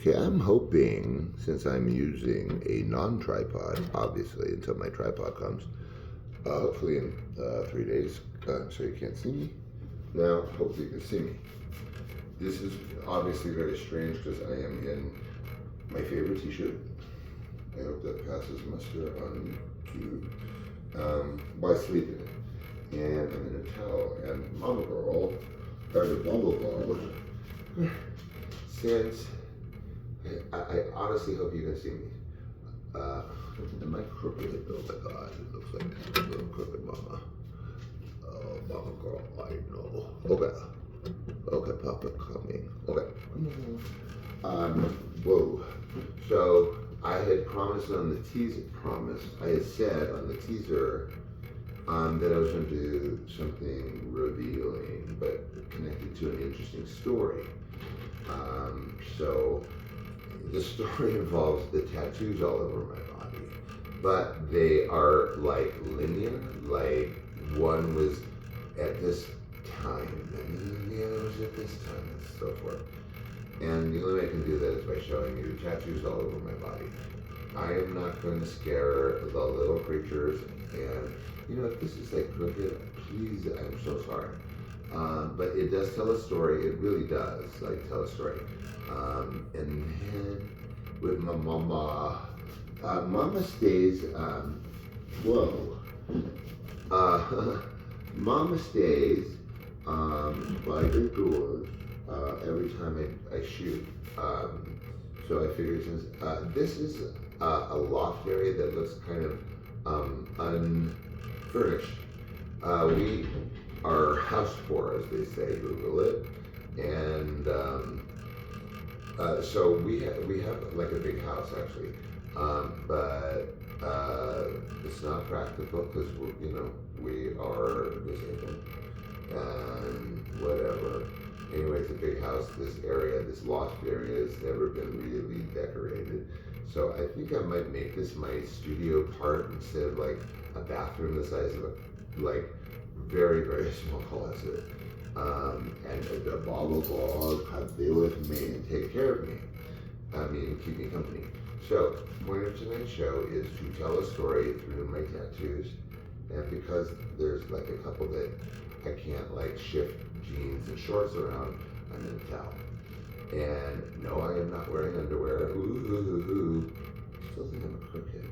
Okay, I'm hoping, since I'm using a non-tripod, obviously, until my tripod comes, hopefully in 3 days, so you can't see me. Now, hopefully you can see me. This is obviously very strange because I am in my favorite t-shirt. I hope that passes muster on YouTube. By sleeping in it. And I'm in a towel, and Mama Girl, or the Bumble Girl, since I honestly hope you can see me. Am I crooked? Oh my god, it looks like a little crooked, Mama. Oh, Mama Girl, I know. Okay. Okay, Papa, coming. Okay. Whoa. So, I had promised on the teaser, I had said on the teaser that I was going to do something revealing, but connected to an interesting story. So, the story involves the tattoos all over my body, but they are like linear, like one was at this time, and then the other was at this time, and so forth. And the only way I can do that is by showing you tattoos all over my body. I am not going to scare the little creatures, and if this is like crooked, please, I'm so sorry. But it does tell a story, it really does, like tell a story. And then with my mama, mama stays, mama stays by the door every time I shoot. So I figured since this is a loft area that looks kind of unfurnished, we are house poor, as they say, Google it, and so we have like a big house actually, but it's not practical because we are disabled and whatever. Anyway, it's a big house. This area, this loft area, has never been really decorated. So I think I might make this my studio part instead of like a bathroom the size of a very, very small closet. And the bottle dog have be with me and take care of me. Keep me company. So, the point of tonight's show is to tell a story through my tattoos. And because there's like a couple that I can't like shift jeans and shorts around, I'm in a towel. And no, I am not wearing underwear. Ooh. Still think I'm a crooked.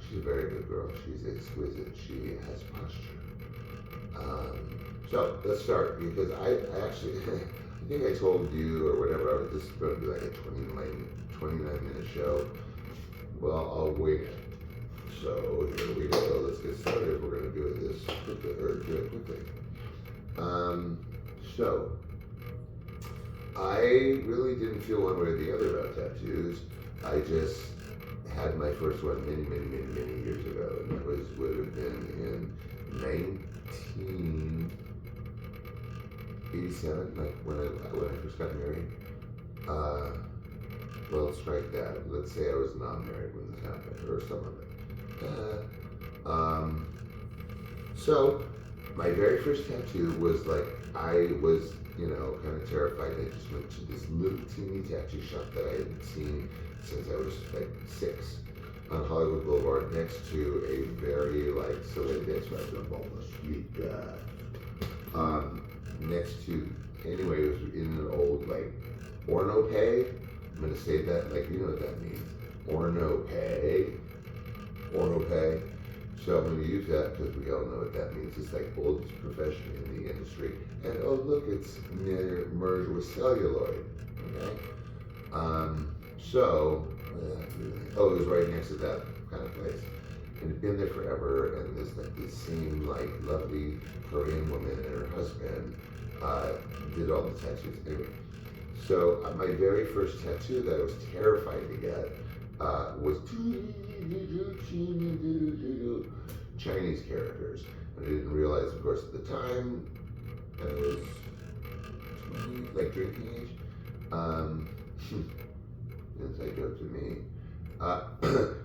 She's a very good girl. She's exquisite. She has posture. So let's start because I actually, I think I told you or whatever, this is going to be like a 29-minute show. Well, I'll wait it. So here we go. Let's get started. We're going to do this quickly. So I really didn't feel one way or the other about tattoos. I just had my first one many years ago, and that would have been in 1987, like when I first got married. Well, let's strike that. Let's say I was not married when this happened, or some of it. So my very first tattoo was like, I was, kind of terrified. I just went to this little teeny tattoo shop that I had seen since I was like 6 on Hollywood Boulevard next to a very that's right, the Bulba Street next to, anyway, it was in an old Orno-pay. I'm going to say that, you know what that means. Orno-pay. So I'm going to use that because we all know what that means. It's like oldest profession in the industry. And oh look, it's merged with celluloid. Okay. It was right next to that kind of place. And it'd been there forever, and this same lovely Korean woman and her husband did all the tattoos. Anyway, so my very first tattoo that I was terrified to get was Chinese characters. And I didn't realize, of course, at the time I was 20, drinking age. Inside joke to me.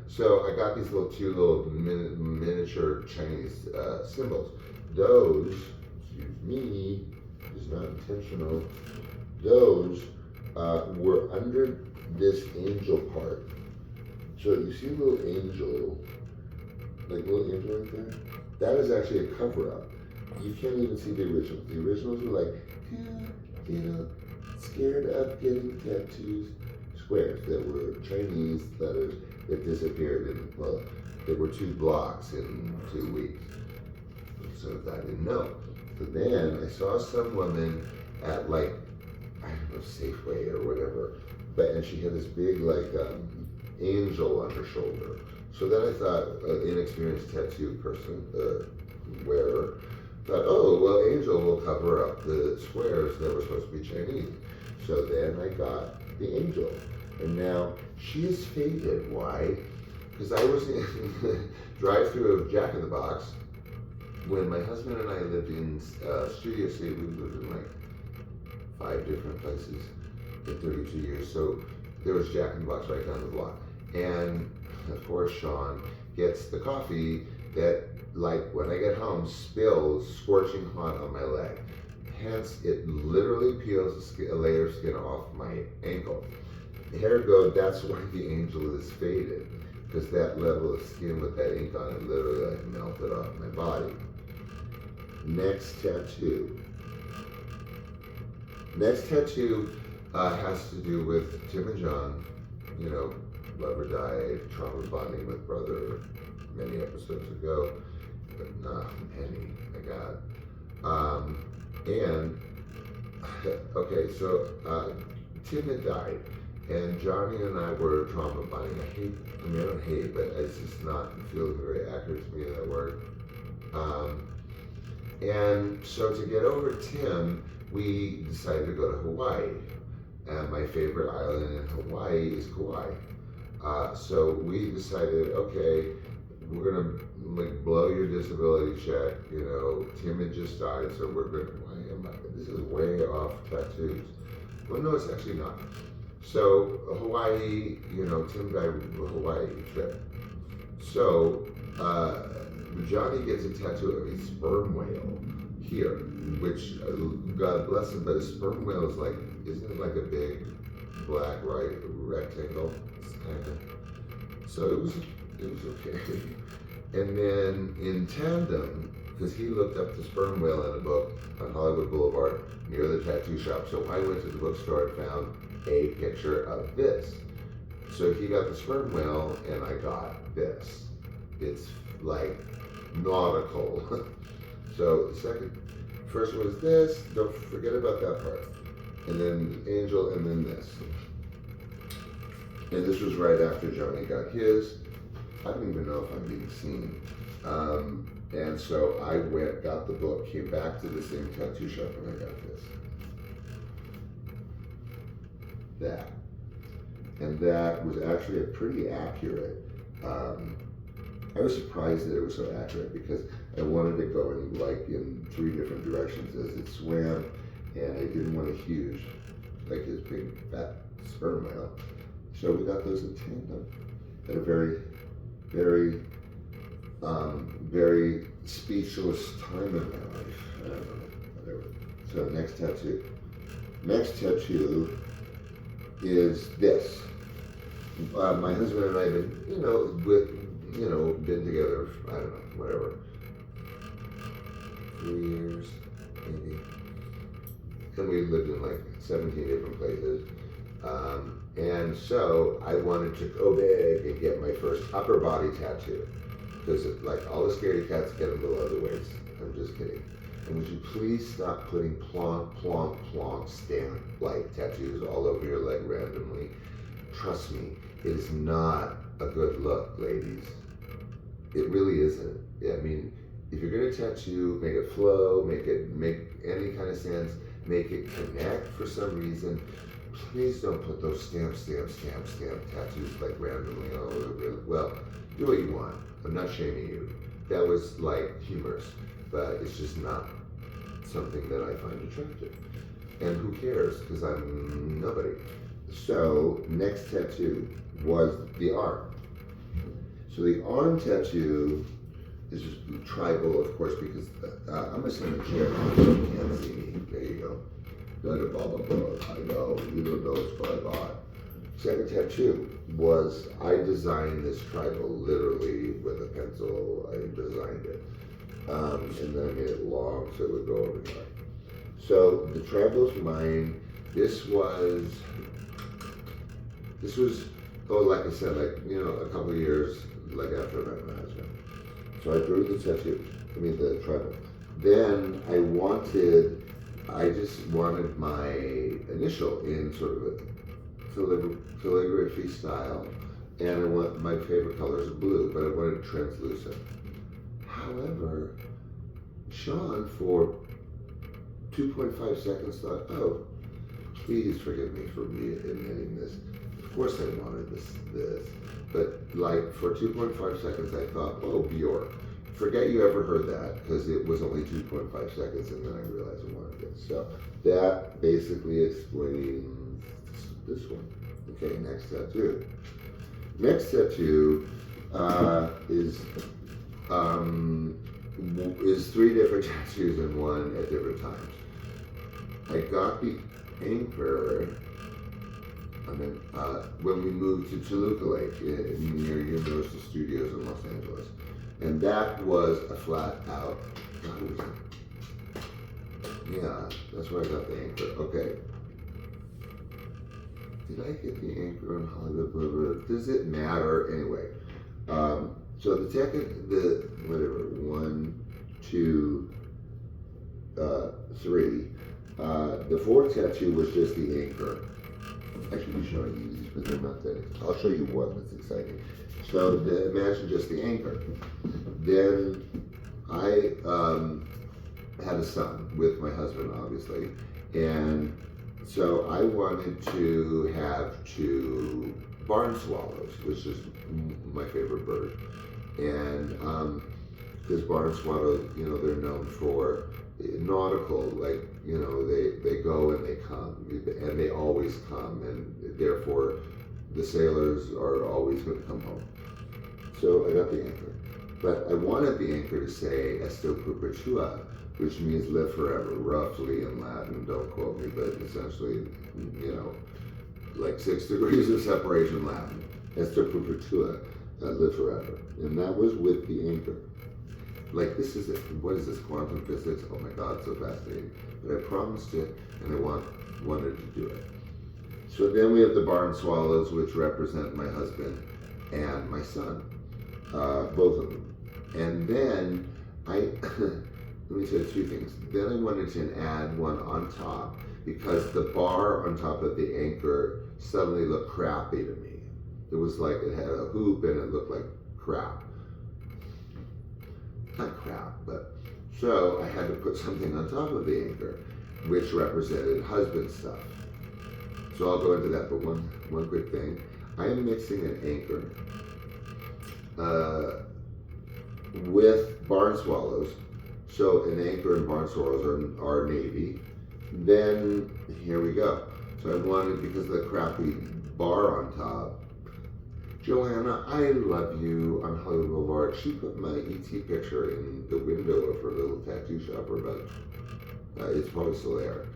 So I got these two little miniature Chinese symbols. Those, excuse me, does not intentional. Those were under this angel part. So you see a little angel, like a little angel right there? That is actually a cover up. You can't even see the originals. The originals were like, scared of getting tattoos, squares that were Chinese letters that disappeared in, well, there were 2 blocks in 2 weeks. So I didn't know. So then I saw some woman at like, I don't know, Safeway or whatever, and she had this big like angel on her shoulder. So then I thought, an inexperienced tattoo person, wearer, thought, oh, well, angel will cover up the squares that were supposed to be Chinese. So then I got the angel. And now she is faded. Why? Because I was in the drive-through of Jack in the Box when my husband and I lived in Studio City. We lived in like 5 different places in 32 years. So there was Jack in the Box right down the block. And of course, Sean gets the coffee that, like, when I get home, spills scorching hot on my leg. Hence, it literally peels a layer of skin off my ankle. Ergo, that's why the angel is faded, because that level of skin with that ink on it literally like melted off my body. Next tattoo. Next tattoo has to do with Tim and John, love or die, trauma bonding with brother many episodes ago, but Penny, my God. And, okay, so Tim had died, and Johnny and I were trauma bonding. I don't hate, but it's just not feeling very accurate to me, that word. And so to get over Tim, we decided to go to Hawaii. And my favorite island in Hawaii is Kauai. So we decided, okay, we're gonna blow your disability check. Tim had just died, so we're gonna. This is way off tattoos. Well, no, it's actually not. So Hawaii, Tim died with a Hawaii trip. So Johnny gets a tattoo of a sperm whale here, which God bless him, but a sperm whale is like, isn't it like a big black rectangle? Kind of. So it was okay. And then in tandem, because he looked up the sperm whale in a book on Hollywood Boulevard near the tattoo shop, so I went to the bookstore and found a picture of this. So he got the sperm whale and I got this. It's like nautical. So first was this, don't forget about that part. And then angel, and then this. And this was right after Johnny got his. I don't even know if I'm being seen. And so I got the book, came back to the same tattoo shop, and I got this. That. And that was actually a pretty accurate. I was surprised that it was so accurate because I wanted to go in 3 different directions as it swam, and I didn't want a huge, like this big fat sperm whale. So we got those in tandem at a very, very, very speechless time in my life. I don't know, whatever. So next tattoo. Next tattoo is this. My husband and I have been, been together, I don't know, whatever, 3 years, maybe. And we lived in like 17 different places. And so I wanted to go big and get my first upper body tattoo. Because like all the scaredy cats get them below the waist. I'm just kidding. And would you please stop putting plonk, plonk, plonk stamp like tattoos all over your leg randomly? Trust me, it is not a good look, ladies. It really isn't. I mean, if you're gonna tattoo, make it flow, make any kind of sense, make it connect for some reason. Please don't put those stamp tattoos like randomly all over. Well, do what you want. I'm not shaming you. That was like humorous, but it's just not something that I find attractive. And who cares? Because I'm nobody. So next tattoo was the arm. So the arm tattoo is just tribal, of course, because I'm gonna stand in a chair. You can't see me. There you go. Blah, blah, blah, blah. I know, you don't know it's what I bought. Second tattoo was I designed this tribal literally with a pencil. I designed it. And then I made it long so it would go over time. So the tribal's mine. This was oh, like I said, like, a couple of years like after I met my husband. So I drew the tattoo. I mean the tribal. Then I just wanted my initial in sort of a calligraphy style, and I want my favorite color is blue, but I wanted translucent. However, Sean for 2.5 seconds thought, oh, please forgive me for admitting this. Of course I wanted this. But like for 2.5 seconds I thought, oh, Bjork. Forget you ever heard that, because it was only 2.5 seconds, and then I realized I wanted it. So that basically explains this one. Okay, next tattoo. Next tattoo is three different tattoos in one at different times. I got the anchor when we moved to Toluca Lake near Universal Studios in Los Angeles. And that was a flat out. Yeah, that's where I got the anchor. Okay. Did I get the anchor on Hollywood Boulevard? Does it matter? Anyway. So the second, one, two, three. The fourth tattoo was just the anchor. I should be showing you these, but they're not that. I'll show you one that's exciting. So imagine just the anchor. Then I had a son with my husband, obviously, and so I wanted to have two barn swallows, which is my favorite bird, and because barn swallows, they're known for nautical, like, they go and they come, and they always come, and therefore the sailors are always going to come home. So I got the anchor. But I wanted the anchor to say Esto Perpetua, which means live forever, roughly in Latin, don't quote me, but essentially, like 6 degrees of separation Latin. Esto Perpetua, live forever. And that was with the anchor. Like, this is it. What is this, quantum physics? Oh my God, so fascinating. But I promised it, and I wanted to do it. So then we have the barn swallows, which represent my husband and my son, both of them. And then let me say two things. Then I wanted to add one on top, because the bar on top of the anchor suddenly looked crappy to me. It was like it had a hoop and it looked like crap. Not crap, but so I had to put something on top of the anchor, which represented husband stuff. So I'll go into that, but one quick thing. I am mixing an anchor with barn swallows. So an anchor and barn swallows are navy. Then here we go. So I wanted, because of the crappy bar on top, Joanna, I love you on Hollywood Boulevard. She put my ET picture in the window of her little tattoo shop, or about, it's probably still there.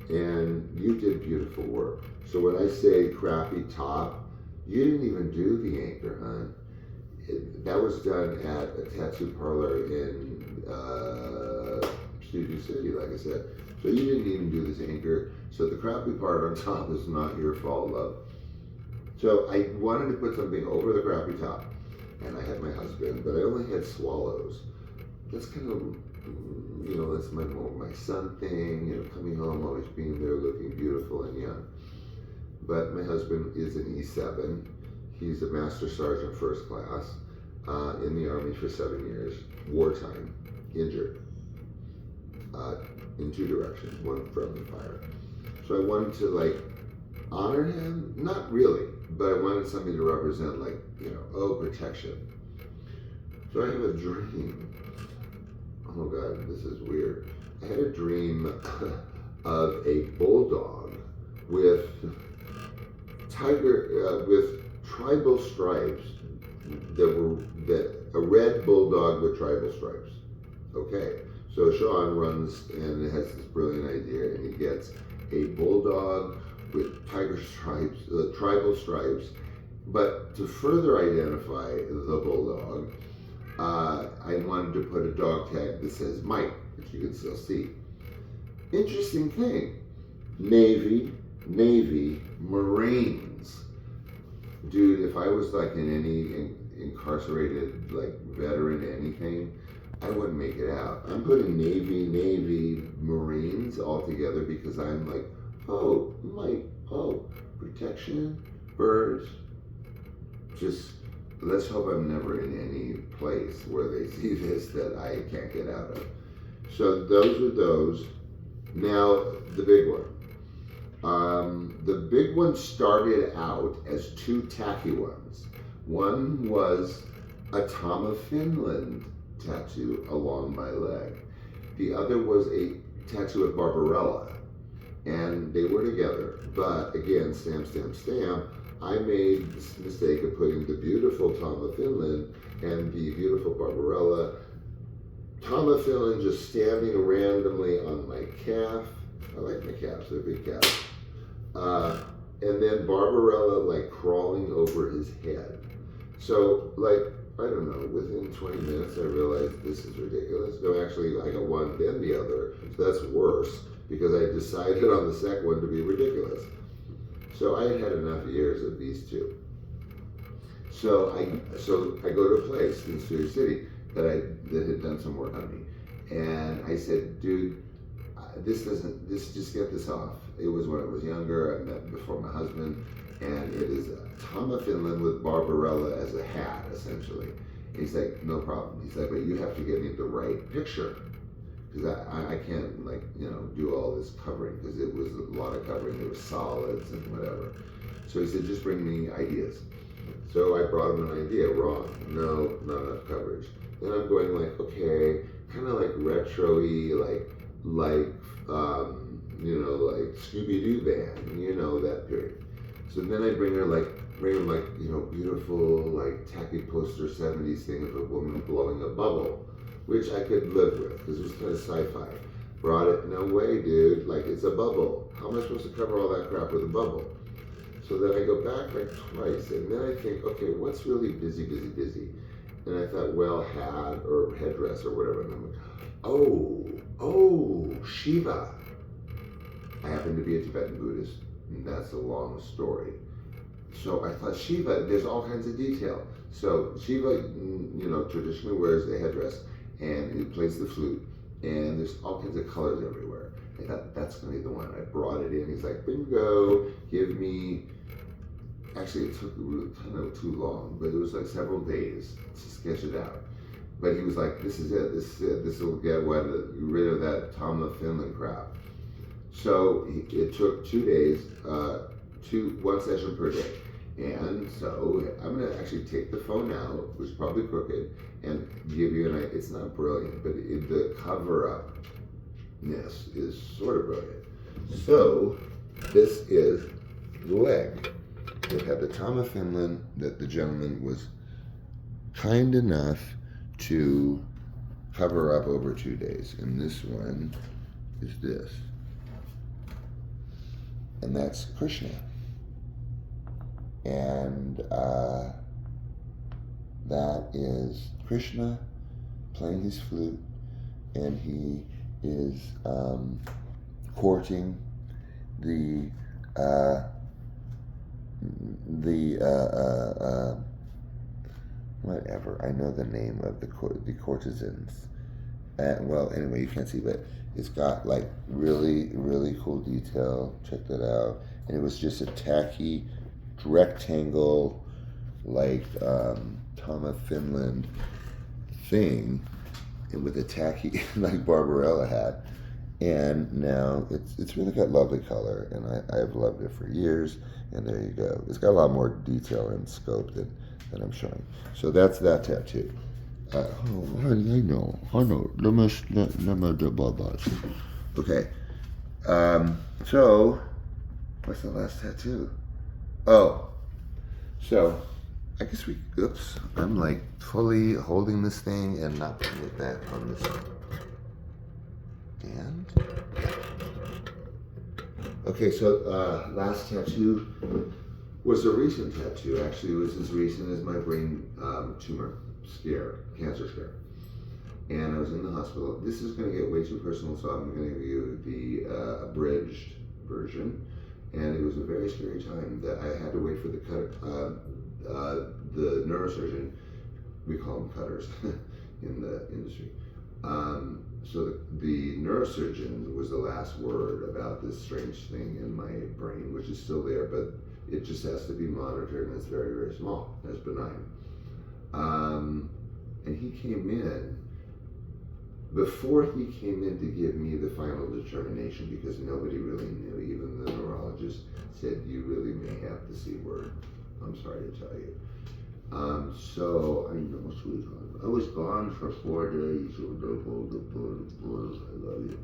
And you did beautiful work. So when I say crappy top, you didn't even do the anchor, hon. That was done at a tattoo parlor in Studio City, like I said. So you didn't even do this anchor. So the crappy part on top is not your fault, love. So I wanted to put something over the crappy top, and I had my husband, but I only had swallows. That's kind of, that's my son thing, coming home, always being there, looking beautiful and young. But my husband is an E7. He's a Master Sergeant First Class in the Army for 7 years, wartime, injured, in two directions, one friendly fire. So I wanted to honor him, not really, but I wanted something to represent protection. So I have a dream. Oh God, this is weird. I had a dream of a bulldog with tribal stripes a red bulldog with tribal stripes. Okay, so Sean runs and has this brilliant idea, and he gets a bulldog with tiger stripes, tribal stripes. But to further identify the bulldog, I wanted to put a dog tag that says Mike, which you can still see. Interesting thing, Navy, Marines. Dude, if I was like in any incarcerated like veteran anything, I wouldn't make it out. I'm putting Navy, Marines all together because I'm like, oh, protection, birds. Just let's hope I'm never in any place where they see this that I can't get out of. So those were those. Now the big one. The big one started out as two tacky ones. One was a Tom of Finland tattoo along my leg. The other was a tattoo of Barbarella. And they were together. But again, stamp, I made this mistake of putting the beautiful Tom of Finland and the beautiful Barbarella. Tom of Finland just standing randomly on my calf. I like my calves, they're big calves. And then Barbarella like crawling over his head. So like, I don't know, within 20 minutes I realized this is ridiculous. No, actually I got one, then the other. So that's worse because I decided on the second one to be ridiculous. So I had enough years of these two. So I go to a place in Studio City that had done some work on me. And I said, dude, just get this off. It was when I was younger, I met before my husband, and it is a Tom of Finland with Barbarella as a hat, essentially. And he's like, no problem. He's like, but you have to get me the right picture. Because I can't, like, do all this covering, because it was a lot of covering. There were solids and whatever. So he said, just bring me ideas. So I brought him an idea. Wrong. No, not enough coverage. Then I'm going like, okay, kind of like retro-y, like Scooby-Doo band, that period. So then I bring him beautiful, like tacky poster 70s thing of a woman blowing a bubble, which I could live with because it was kind of sci-fi. Brought it, no way, dude, like it's a bubble. How am I supposed to cover all that crap with a bubble? So then I go back like twice, and then I think, okay, what's really busy? And I thought, well, hat or headdress or whatever. And I'm like, oh, Shiva. I happen to be a Tibetan Buddhist, and that's a long story. So I thought Shiva, there's all kinds of detail. So Shiva, traditionally wears a headdress, and he plays the flute, and there's all kinds of colors everywhere. I thought that's gonna be the one. I brought it in. He's like, bingo, give me. Actually, it took kind of too long, but it was like several days to sketch it out. But he was like, this is it. This will get rid of that Tom of Finland crap. So it took 2 days, one session per day. And so I'm gonna actually take the phone out, which is probably crooked, and give you an idea. It's not brilliant, but the cover-upness is sort of brilliant. So this is the leg. It had the Tom of Finland that the gentleman was kind enough to cover up over 2 days. And this one is this. And that's Krishna. And that is Krishna playing his flute, and he is courting the whatever. I know the name of the courtesans. Well, anyway, you can't see, but it's got like really, really cool detail. Check that out. And it was just a tacky rectangle, like Tom of Finland thing, and with a tacky like Barbarella hat. And now it's really got lovely color, and I've loved it for years. And there you go. It's got a lot more detail and scope than I'm showing. So that's that tattoo. I know. Okay. So, what's the last tattoo? Oh, so I guess I'm like fully holding this thing and not putting it back on this. And Okay, so last tattoo was a recent tattoo. Actually, it was as recent as my brain tumor scare, cancer scare. And I was in the hospital. This is going to get way too personal, so I'm going to give you the abridged version. And it was a very scary time that I had to wait for the the neurosurgeon. We call them cutters in the industry. So the neurosurgeon was the last word about this strange thing in my brain, which is still there, but it just has to be monitored, and it's very, very small. It's benign. And he came in. Before he came in to give me the final determination, because nobody really knew, even the neurologist said, you really may have the C word. I'm sorry to tell you. So I know, sweetheart, I was gone for 4 days. I love you.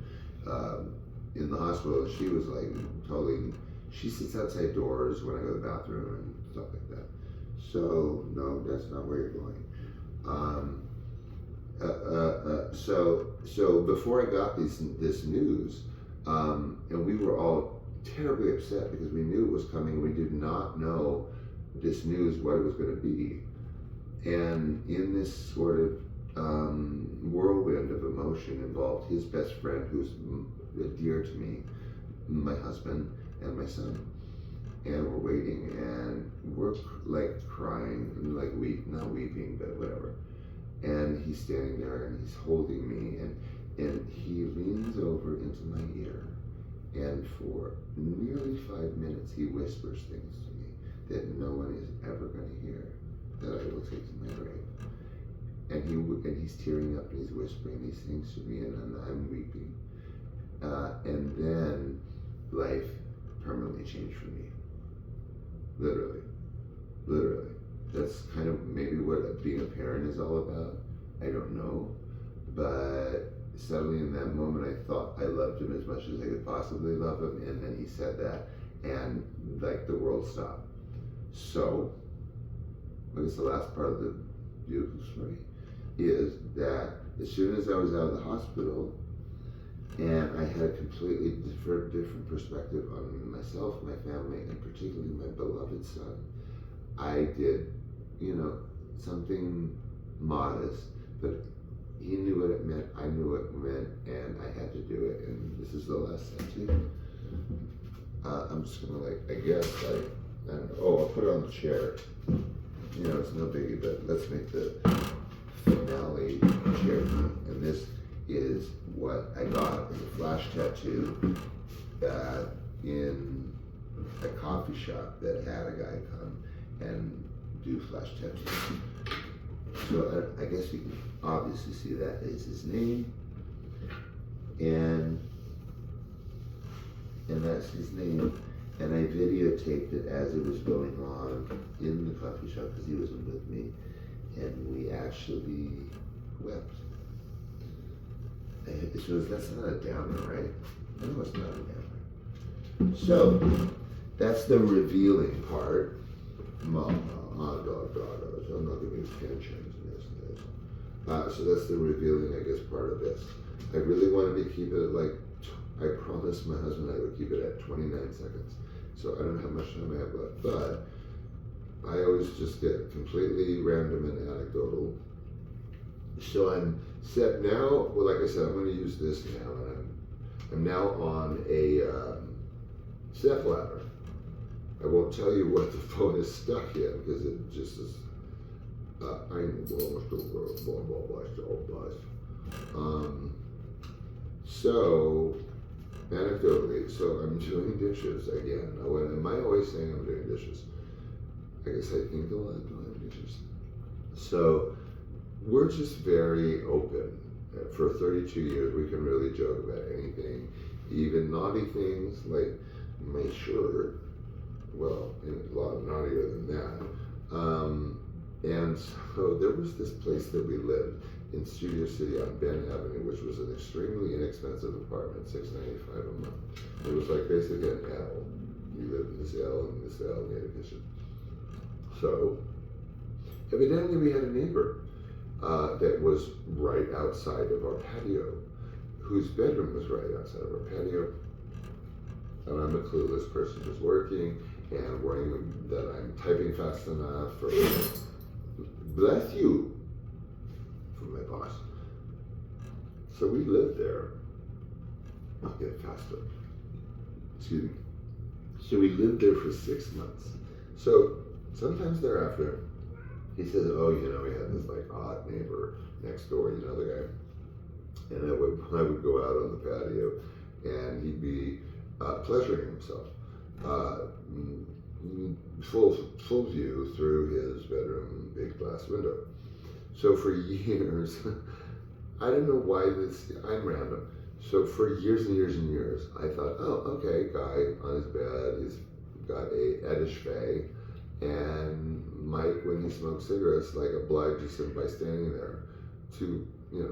In the hospital, she was like totally, she sits outside doors when I go to the bathroom and stuff like that. So no, that's not where you're going. So before I got this news, and we were all terribly upset because we knew it was coming. We did not know this news, what it was going to be. And in this sort of whirlwind of emotion involved his best friend, who's dear to me, my husband, and my son. And we're waiting, and we're like crying, and like not weeping, but whatever. And he's standing there, and he's holding me, and he leans over into my ear, and for nearly 5 minutes, he whispers things to me that no one is ever going to hear, that I will take to my grave. And he's tearing up, and he's whispering these things to me, and I'm weeping. And then life permanently changed for me. Literally. That's kind of maybe what being a parent is all about. I don't know. But suddenly in that moment, I thought I loved him as much as I could possibly love him. And then he said that, and like the world stopped. So, I guess the last part of the beautiful story is that as soon as I was out of the hospital, and I had a completely different perspective on myself, my family, and particularly my beloved son, I did, something modest, but he knew what it meant, I knew what it meant, and I had to do it, and this is the last tattoo. I'm just gonna I don't know, I'll put it on the chair. It's no biggie, but let's make the finale chair. And this is what I got as a flash tattoo in a coffee shop that had a guy come and do flash tattoos. So I guess you can obviously see that is his name, and that's his name. And I videotaped it as it was going on in the coffee shop because he wasn't with me, and we actually wept. So that's not a downer, right? I know it's not a downer. So that's the revealing part. So I'm not giving extensions and this and this. So that's the revealing, I guess, part of this. I really wanted to keep it I promised my husband I would keep it at 29 seconds. So I don't know how much time I have left, but I always just get completely random and anecdotal. So I'm set now. Well, like I said, I'm going to use this now, and I'm now on a step ladder. I won't tell you what the phone is stuck in because it just is. So anecdotally, so I'm doing dishes again. Am I always saying I'm doing dishes? I guess I think a lot doing dishes. So we're just very open. For 32 years, we can really joke about anything, even naughty things like my shirt. Well, a lot naughtier than that. And so there was this place that we lived in Studio City on Ben Avenue, which was an extremely inexpensive apartment, $695 a month. It was like basically an L. You lived in this L, and this L, we had a kitchen. So evidently we had a neighbor that was right outside of our patio, whose bedroom was right outside of our patio. and I'm a clueless person who's working and worrying that I'm typing fast enough, or bless you, from my boss. So we lived there. I'll get faster. Excuse me. So we lived there for 6 months. So sometimes thereafter, he says, oh, we had this like odd neighbor next door, the guy. And I would go out on the patio and he'd be pleasuring himself. Full view through his bedroom, big glass window. So for years, I don't know why I'm random. So for years and years and years, I thought, oh, okay, guy on his bed, he's got a Edish Fay, and Mike, when he smokes cigarettes, like obliges him by standing there to,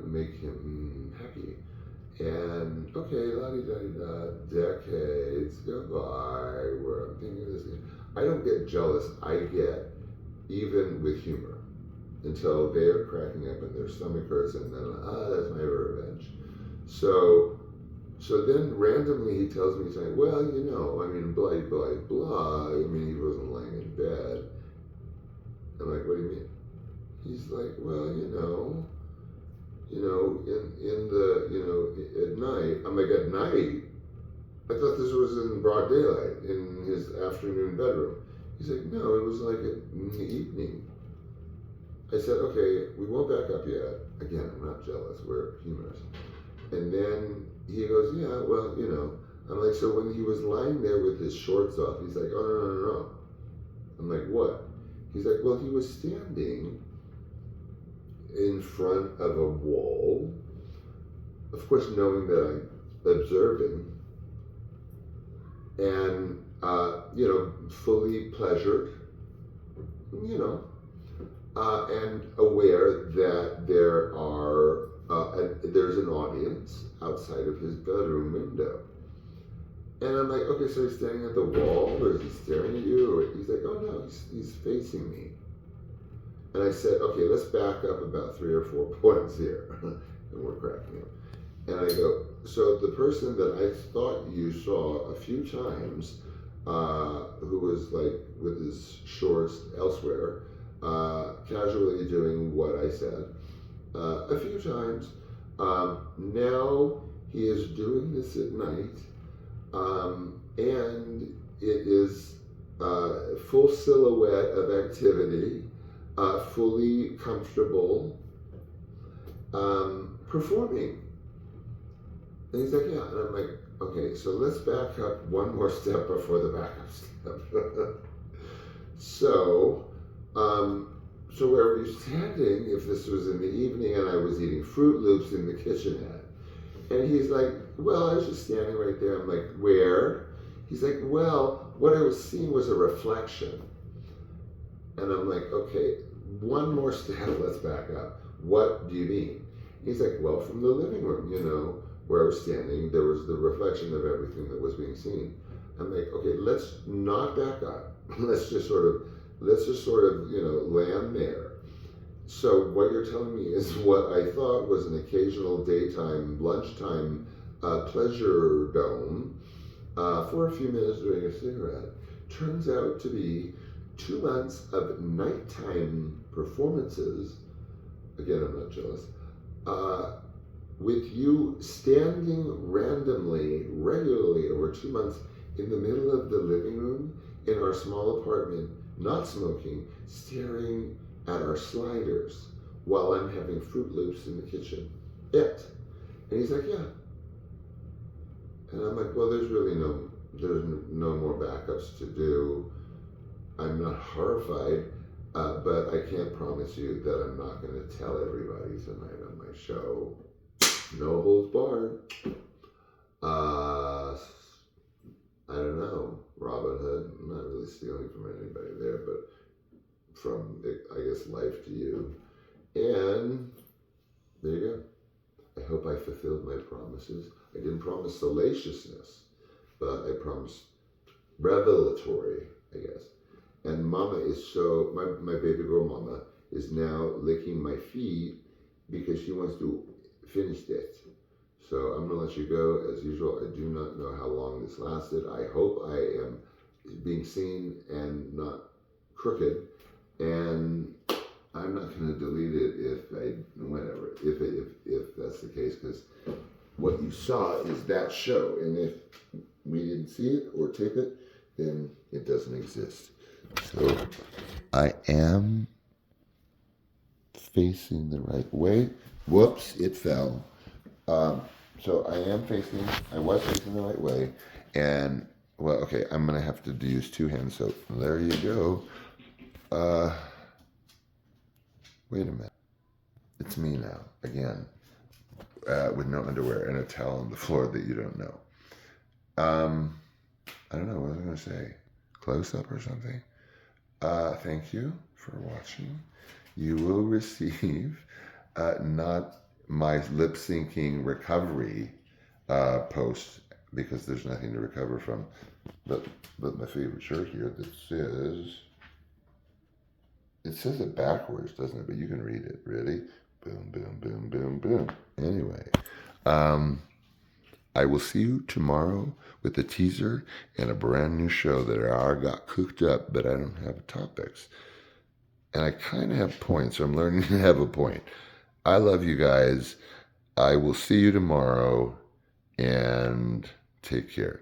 make him happy. And okay, la-di-da-di-da, decades go by where I'm thinking of this. I don't get jealous, I get even with humor until they're cracking up and their stomach hurts, and then, that's my revenge. So then randomly he tells me, he's like, well, blah, blah, blah. He wasn't laying in bed. I'm like, what do you mean? He's like, well, in the, at night. I'm like, at night? I thought this was in broad daylight, in his afternoon bedroom. He's like, no, it was like in the evening. I said, okay, we won't back up yet. Again, I'm not jealous, we're humorists. And then he goes, yeah, well, I'm like, so when he was lying there with his shorts off, he's like, oh, no. I'm like, what? He's like, well, he was standing in front of a wall, of course, knowing that I'm observing, and, fully pleasured, and aware that there's an audience outside of his bedroom window. And I'm like, okay, so he's standing at the wall, or is he staring at you? Or he's like, oh no, he's facing me. And I said, okay, let's back up about 3 or 4 points here. And we're cracking up. And I go, so the person that I thought you saw a few times, who was like with his shorts elsewhere, casually doing what I said, a few times, now he is doing this at night, and it is full silhouette of activity, fully comfortable, performing. And he's like, yeah. And I'm like, okay, so let's back up one more step before the backup step. So where were you standing if this was in the evening and I was eating Fruit Loops in the kitchenette? And he's like, well, I was just standing right there. I'm like, where? He's like, well, what I was seeing was a reflection. And I'm like, okay, one more step, let's back up. What do you mean? He's like, well, from the living room, where I was standing, there was the reflection of everything that was being seen. I'm like, okay, let's not back up. Let's just sort of, land there. So what you're telling me is what I thought was an occasional daytime, lunchtime pleasure dome for a few minutes during a cigarette turns out to be 2 months of nighttime performances. Again, I'm not jealous. With you standing randomly, regularly over 2 months in the middle of the living room in our small apartment, not smoking, staring at our sliders while I'm having Fruit Loops in the kitchen. And he's like, yeah. And I'm like, well, there's no more backups to do. I'm not horrified, but I can't promise you that I'm not going to tell everybody tonight on my show. No holds barred. I don't know, Robin Hood. I'm not really stealing from anybody there, but from, I guess, life to you. And there you go. I hope I fulfilled my promises. I didn't promise salaciousness, but I promised revelatory, I guess. And Mama is my baby girl Mama is now licking my feet because she wants to finish that. So I'm gonna let you go. As usual, I do not know how long this lasted. I hope I am being seen and not crooked. And I'm not gonna delete it whatever, if that's the case, because what you saw is that show, and if we didn't see it or tape it, then it doesn't exist. So I am facing the right way. Whoops, it fell. So I was facing the right way, and well, okay, I'm gonna have to use two hands. So there you go. Wait a minute, it's me now again, with no underwear and a towel on the floor that you don't know. I don't know what I was gonna say. Close up or something. Thank you for watching. You will receive not my lip syncing recovery post, because there's nothing to recover from, but my favorite shirt here that says, it says it backwards, doesn't it? But you can read it. Ready? Boom, boom, boom, boom, boom. Anyway, I will see you tomorrow with a teaser and a brand new show that I got cooked up, but I don't have topics. And I kind of have points, so I'm learning to have a point. I love you guys. I will see you tomorrow, and take care.